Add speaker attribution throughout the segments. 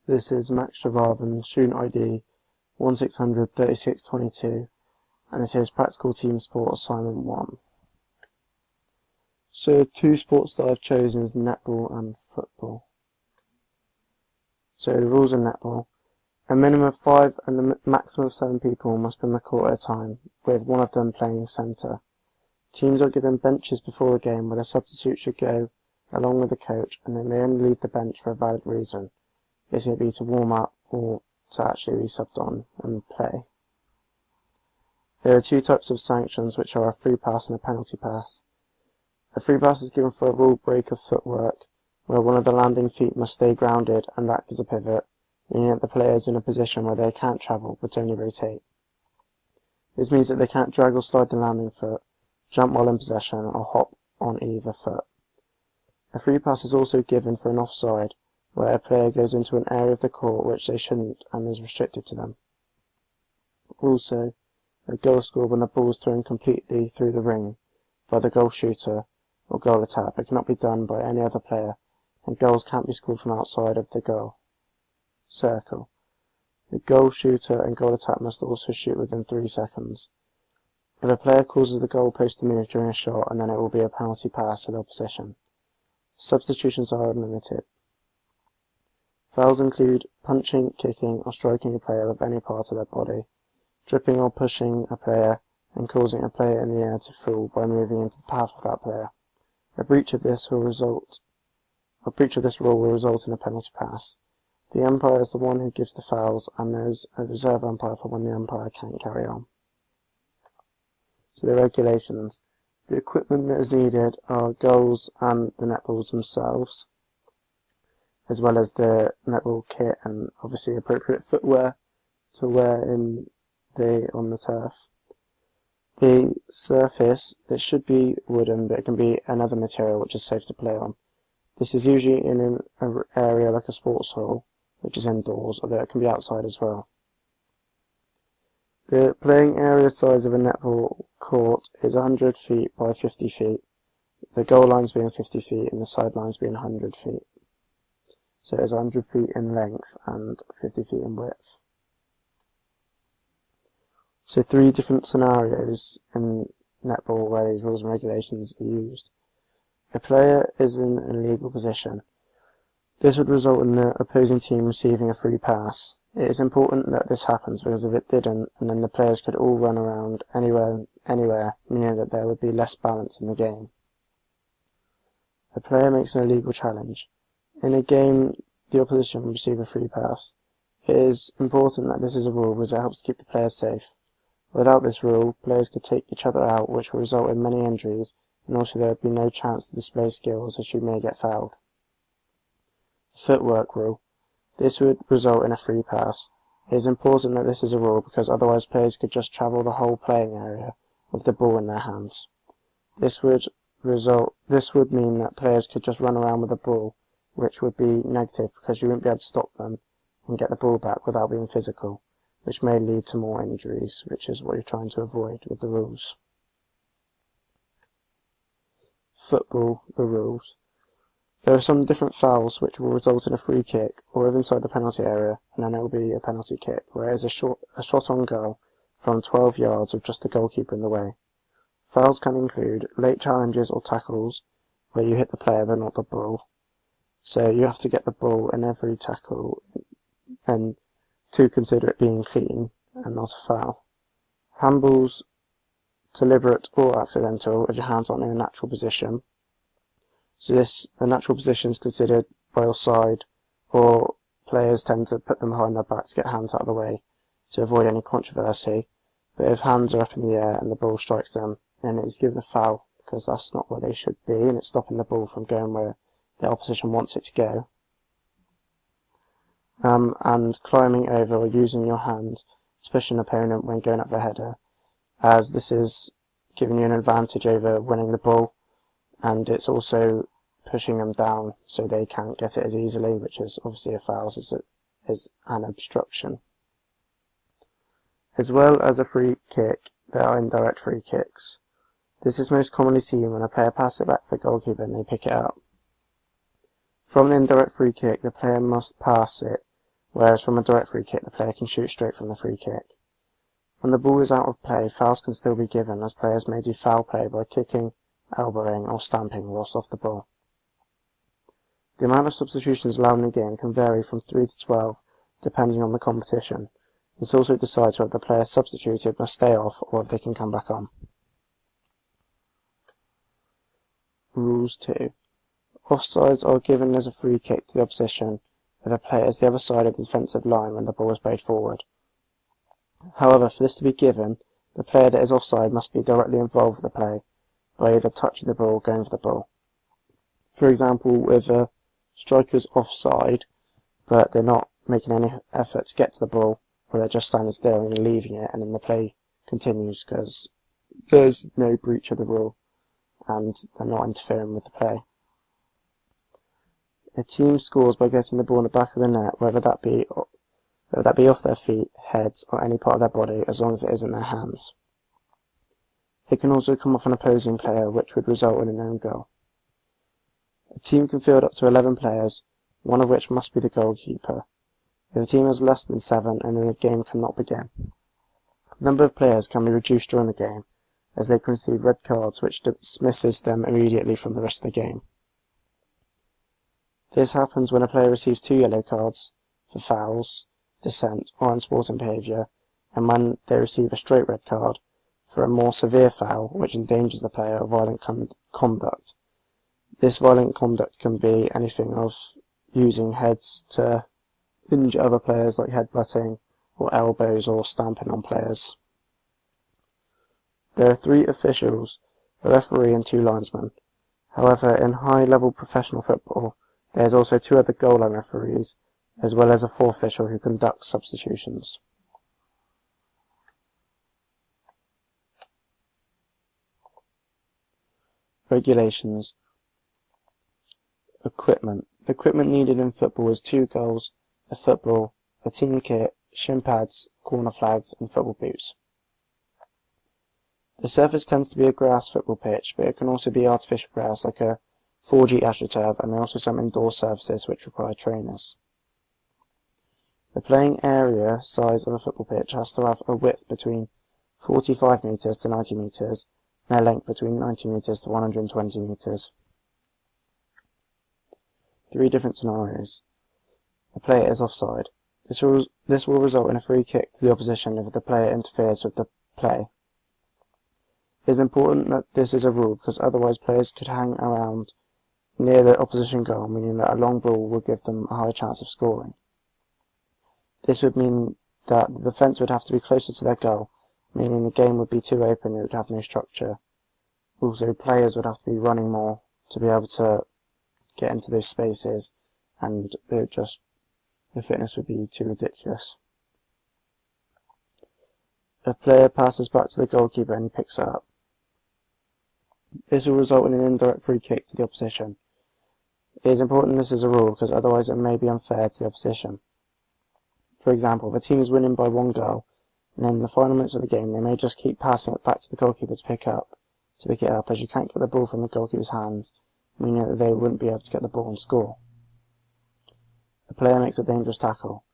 Speaker 1: This is Max Travaven, student ID 1600 3622, and this is Practical Team Sport Assignment 1. So, two sports that I've chosen is netball and football. So, the rules of netball. A minimum of 5 and a maximum of 7 people must be on the court at a time, with one of them playing centre. Teams are given benches before the game where the substitute should go along with the coach, and they may only leave the bench for a valid reason. This may be to warm up or to actually be subbed on and play. There are two types of sanctions, which are a free pass and a penalty pass. A free pass is given for a rule break of footwork, where one of the landing feet must stay grounded and act as a pivot, meaning that the player is in a position where they can't travel but only rotate. This means that they can't drag or slide the landing foot, jump while in possession, or hop on either foot. A free pass is also given for an offside, where a player goes into an area of the court which they shouldn't and is restricted to them. Also, a goal scored when the ball is thrown completely through the ring by the goal shooter or goal attack, but cannot be done by any other player, and goals can't be scored from outside of the goal circle. The goal shooter and goal attack must also shoot within 3 seconds. If a player causes the goal post to move during a shot, and then it will be a penalty pass to the opposition. Substitutions are unlimited. Fouls include punching, kicking, or striking a player with any part of their body, tripping or pushing a player, and causing a player in the air to fall by moving into the path of that player. A breach of this rule will result in a penalty pass. The umpire is the one who gives the fouls, and there is a reserve umpire for when the umpire can't carry on. So the regulations. The equipment that is needed are goals and the netballs themselves, as well as the netball kit and obviously appropriate footwear to wear on the turf. The surface, it should be wooden, but it can be another material which is safe to play on. This is usually in an area like a sports hall, which is indoors, although it can be outside as well. The playing area size of a netball court is 100 feet by 50 feet, the goal lines being 50 feet and the sidelines being 100 feet. So it's 100 feet in length and 50 feet in width. So 3 different scenarios in netball where these rules and regulations are used. A player is in an illegal position. This would result in the opposing team receiving a free pass. It is important that this happens, because if it didn't, and then the players could all run around anywhere, meaning that there would be less balance in the game. A player makes an illegal challenge. In a game, the opposition will receive a free pass. It is important that this is a rule because it helps keep the players safe. Without this rule, players could take each other out, which will result in many injuries, and also there would be no chance to display skills, as you may get fouled. Footwork rule. This would result in a free pass. It is important that this is a rule because otherwise players could just travel the whole playing area with the ball in their hands. This would mean that players could just run around with the ball, which would be negative because you wouldn't be able to stop them and get the ball back without being physical, which may lead to more injuries, which is what you're trying to avoid with the rules. Football, the rules. There are some different fouls which will result in a free kick, or if inside the penalty area, and then it will be a penalty kick, where it is a shot on goal from 12 yards with just the goalkeeper in the way. Fouls can include late challenges or tackles, where you hit the player but not the ball. So you have to get the ball in every tackle, and to consider it being clean and not a foul. Handballs, deliberate or accidental, if your hands aren't in a natural position. So the natural position is considered by your side, or players tend to put them behind their back to get hands out of the way to avoid any controversy. But if hands are up in the air and the ball strikes them, then it is given a foul because that's not where they should be, and it's stopping the ball from going where the opposition wants it to go. And climbing over or using your hand to push an opponent when going up the header, as this is giving you an advantage over winning the ball, and it's also pushing them down so they can't get it as easily, which is obviously a foul, is an obstruction. As well as a free kick, there are indirect free kicks. This is most commonly seen when a player passes it back to the goalkeeper and they pick it up. From the indirect free kick, the player must pass it whereas from a direct free kick the player can shoot straight from the free kick. When the ball is out of play, fouls can still be given, as players may do foul play by kicking, elbowing or stamping whilst off the ball. The amount of substitutions allowed in a game can vary from 3 to 12 depending on the competition. This also decides whether the player substituted must stay off or if they can come back on. Rules 2. Offsides are given as a free kick to the opposition if a player is the other side of the defensive line when the ball is played forward. However, for this to be given, the player that is offside must be directly involved with the play by either touching the ball or going for the ball. For example, if a striker's offside but they're not making any effort to get to the ball, or they're just standing still and leaving it, and then the play continues because there's no breach of the rule and they're not interfering with the play. A team scores by getting the ball in the back of the net, whether that be off their feet, heads, or any part of their body, as long as it is in their hands. It can also come off an opposing player, which would result in an own goal. A team can field up to 11 players, one of which must be the goalkeeper. If a team has less than 7, and then the game cannot begin. The number of players can be reduced during the game, as they can receive red cards, which dismisses them immediately from the rest of the game. This happens when a player receives 2 yellow cards for fouls, dissent, or unsporting behaviour, and when they receive a straight red card for a more severe foul which endangers the player or violent conduct. This violent conduct can be anything of using heads to injure other players, like headbutting or elbows or stamping on players. There are 3 officials, a referee and 2 linesmen. However, in high-level professional football, there is also 2 other goal line referees, as well as a 4th official who conducts substitutions. Regulations. Equipment. The equipment needed in football is 2 goals, a football, a team kit, shin pads, corner flags, and football boots. The surface tends to be a grass football pitch, but it can also be artificial grass like a 4G AstroTurf, and there are also some indoor surfaces which require trainers. The playing area size of a football pitch has to have a width between 45 metres to 90 metres, and a length between 90 metres to 120 metres. 3 different scenarios. The player is offside. This will result in a free kick to the opposition if the player interferes with the play. It is important that this is a rule because otherwise players could hang around near the opposition goal, meaning that a long ball will give them a higher chance of scoring. This would mean that the defence would have to be closer to their goal, meaning the game would be too open and it would have no structure. Also, players would have to be running more to be able to get into those spaces, and the fitness would be too ridiculous. A player passes back to the goalkeeper and he picks it up. This will result in an indirect free kick to the opposition. It is important this is a rule because otherwise it may be unfair to the opposition. For example, if a team is winning by 1 goal, and in the final minutes of the game they may just keep passing it back to the goalkeeper to pick it up, as you can't get the ball from the goalkeeper's hands, meaning that they wouldn't be able to get the ball and score. The player makes a dangerous tackle.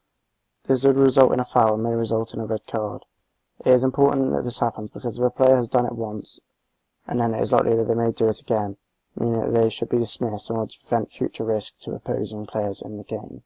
Speaker 1: This would result in a foul and may result in a red card. It is important that this happens because if a player has done it once, and then it is likely that they may do it again, meaning that they should be dismissed in order to prevent future risk to opposing players in the game.